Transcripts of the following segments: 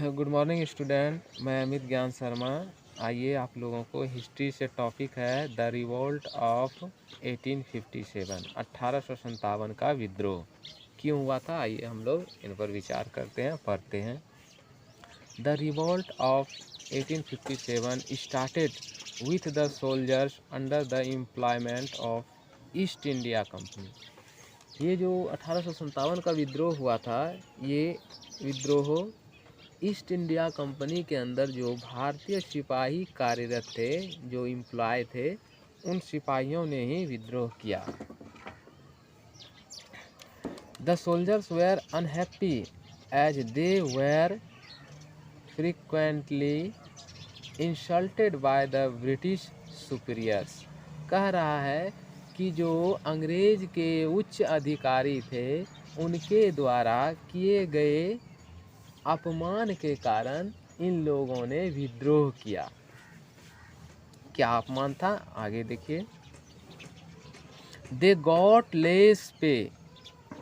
Good morning student, मैं अमित ज्ञान शर्मा। आइए आप लोगों को हिस्ट्री से टॉपिक है द रिवोल्ट ऑफ 1857, 1857 का विद्रोह क्यों हुआ था। आइए हम लोग इन पर विचार करते हैं, पढ़ते हैं। The revolt of 1857 started with the soldiers under the employment of east India company. ये जो 1857 का विद्रोह हुआ था, ये विद्रोह ईस्ट इंडिया कंपनी के अंदर जो भारतीय सिपाही कार्यरत थे, जो एम्प्लॉय थे, उन सिपाहियों ने ही विद्रोह किया। The soldiers were unhappy as they were frequently insulted by the British superiors. कह रहा है कि जो अंग्रेज के उच्च अधिकारी थे, उनके द्वारा किए गए अपमान के कारण इन लोगों ने विद्रोह किया। क्या अपमान था, आगे देखिए। दे गॉट लेस पे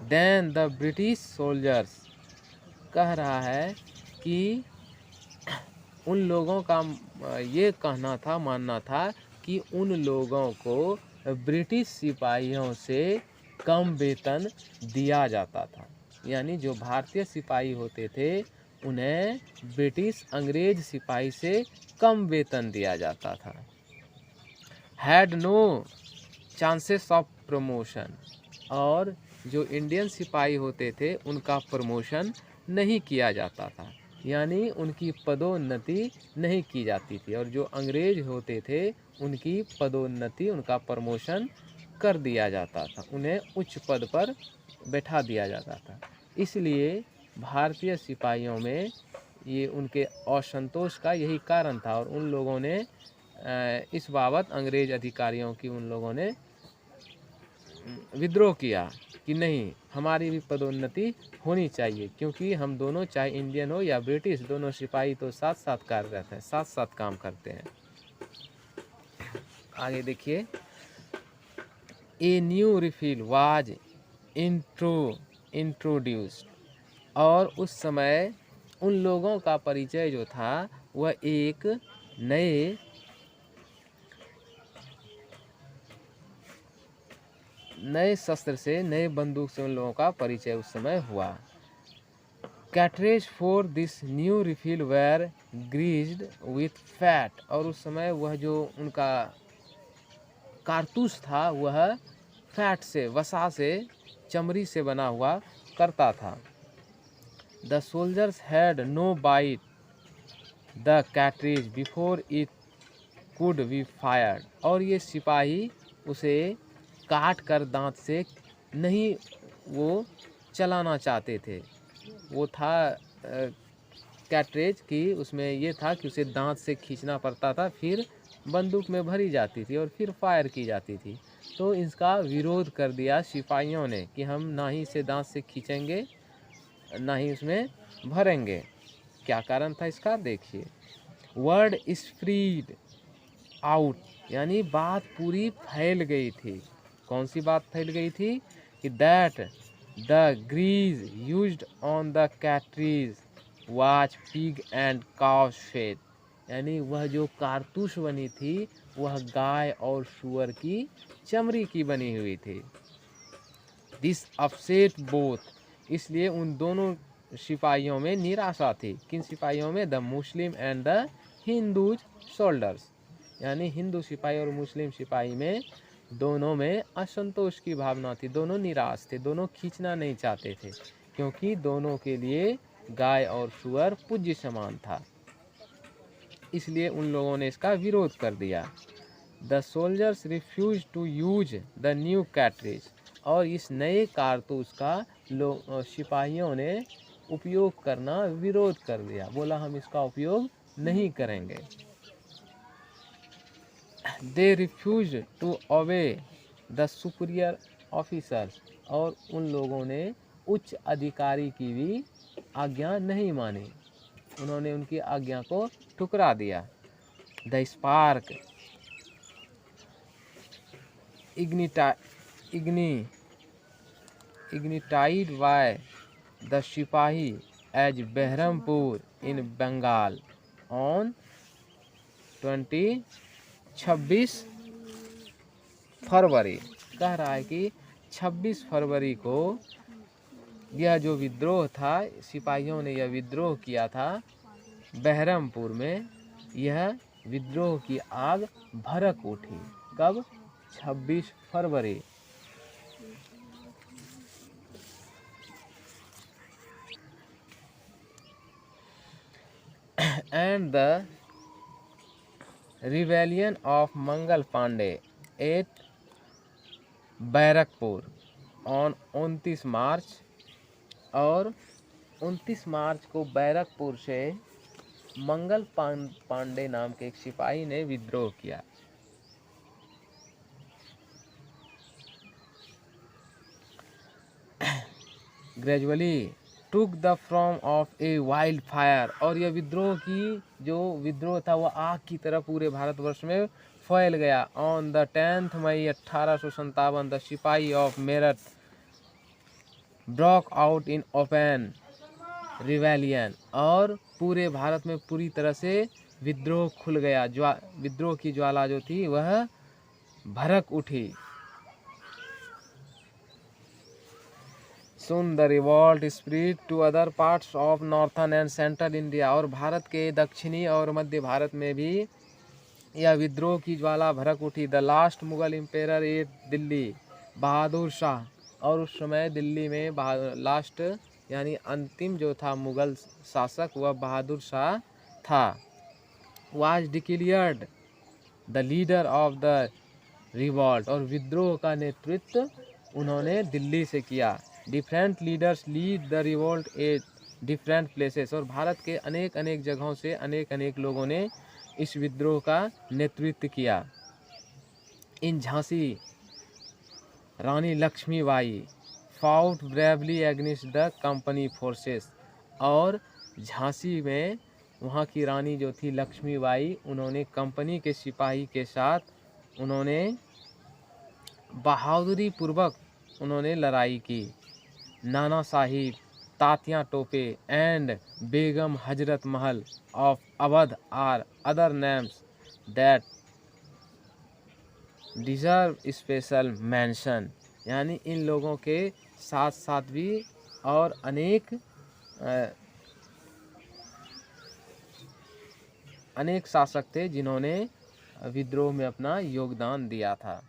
देन द ब्रिटिश सोल्जर्स। कह रहा है कि उन लोगों का ये कहना था, मानना था कि उन लोगों को ब्रिटिश सिपाहियों से कम वेतन दिया जाता था। यानी जो भारतीय सिपाही होते थे, उन्हें ब्रिटिश अंग्रेज सिपाही से कम वेतन दिया जाता था। Had no chances of promotion. और जो इंडियन सिपाही होते थे, उनका प्रमोशन नहीं किया जाता था, यानी उनकी पदोन्नति नहीं की जाती थी। और जो अंग्रेज होते थे, उनकी पदोन्नति, उनका प्रमोशन कर दिया जाता था, उन्हें उच्च पद पर बैठा दिया जाता था। इसलिए भारतीय सिपाहियों में ये उनके असंतोष का यही कारण था, और उन लोगों ने इस बाबत अंग्रेज अधिकारियों की उन लोगों ने विद्रोह किया कि नहीं, हमारी भी पदोन्नति होनी चाहिए, क्योंकि हम दोनों, चाहे इंडियन हो या ब्रिटिश, दोनों सिपाही तो साथ साथ कार्यरत हैं, साथ साथ काम करते हैं। आगे देखिए। A new refill was introduced. और उस समय उन लोगों का परिचय जो था, वह एक नए शस्त्र से, नए बंदूक से उन लोगों का परिचय उस समय हुआ। Cartridges for this new rifle were greased with fat. और उस समय वह जो उनका कारतूस था, वह फैट से, वसा से, चमड़ी से बना हुआ करता था। The soldiers had no bite the cartridge before it could be fired. और ये सिपाही उसे काट कर दांत से नहीं वो चलाना चाहते थे। वो था कैटरेज की, उसमें ये था कि उसे दांत से खींचना पड़ता था, फिर बंदूक में भरी जाती थी और फिर फायर की जाती थी। तो इसका विरोध कर दिया सिपाहियों ने कि हम ना ही इसे दांत से खींचेंगे, ना ही उसमें भरेंगे। क्या कारण था इसका, देखिए। वर्ड स्प्रीड आउट, यानी बात पूरी फैल गई थी। कौन सी बात फैल गई थी कि that the grease used on the cartridges was pig and cow fat. यानी वह जो कारतूस बनी थी, वह गाय और सूअर की चमड़ी की बनी हुई थी। This upset both. इसलिए उन दोनों सिपाहियों में निराशा थी। किन सिपाहियों में? The Muslim and the Hindus soldiers. यानी हिंदू सिपाही और मुस्लिम सिपाही में, दोनों में असंतोष की भावना थी, दोनों निराश थे, दोनों खींचना नहीं चाहते थे, क्योंकि दोनों के लिए गाय और सूअर पूज्य समान था। इसलिए उन लोगों ने इसका विरोध कर दिया। The soldiers refuse to use the new cartridge. और इस नए कारतूस का सिपाहियों ने उपयोग करना विरोध कर दिया, बोला हम इसका उपयोग नहीं करेंगे। They refuse to obey the superior officers. और उन लोगों ने उच्च अधिकारी की भी आज्ञा नहीं मानी, उन्होंने उनकी आज्ञा को ठुकरा दिया। The spark ignited by the sipahi as Baharampur in Bengal on 26 February. कह रहा है कि 26 फरवरी को यह जो विद्रोह था, सिपाहियों ने यह विद्रोह किया था बहरमपुर में, यह विद्रोह की आग भड़क उठी। कब? 26 फरवरी। And the rebellion of Mangal Pandey at Barrackpore on 29 March, और 29 मार्च को बैरकपुर से मंगल पांडे नाम के एक सिपाही ने विद्रोह किया। Gradually took the form of a wild fire, और यह विद्रोह की जो विद्रोह था वह आग की तरह पूरे भारतवर्ष में फैल गया। ऑन द 10 मई 1857 द सिपाही of Meerut Brock out in open rebellion, और पूरे भारत में पूरी तरह से विद्रोह खुल गया। विद्रोह की ज्वाला जो थी वह भड़क उठी। Soon the revolt spread to other parts of northern and central India, और भारत के दक्षिणी और मध्य भारत में भी यह विद्रोह की ज्वाला भड़क उठी। The last Mughal emperor at Delhi Bahadur Shah, और उस समय दिल्ली में लास्ट यानी अंतिम जो था मुगल शासक वह बहादुर शाह था। Was declared the leader of the revolt, और विद्रोह का नेतृत्व उन्होंने दिल्ली से किया। Different leaders lead the revolt at different places, और भारत के अनेक अनेक जगहों से अनेक अनेक लोगों ने इस विद्रोह का नेतृत्व किया। In Jhansi Rani Lakshmibai fought bravely against the company forces, और झांसी में वहाँ की रानी जो थी लक्ष्मीबाई, उन्होंने कंपनी के सिपाही के साथ उन्होंने बहादुरी पूर्वक उन्होंने लड़ाई की। Nana Sahib, Tatya Tope and Begum Hazrat Mahal of Awadh are other names that deserve special mention, यानी इन लोगों के साथ साथ भी और अनेक शासक थे जिन्होंने विद्रोह में अपना योगदान दिया था।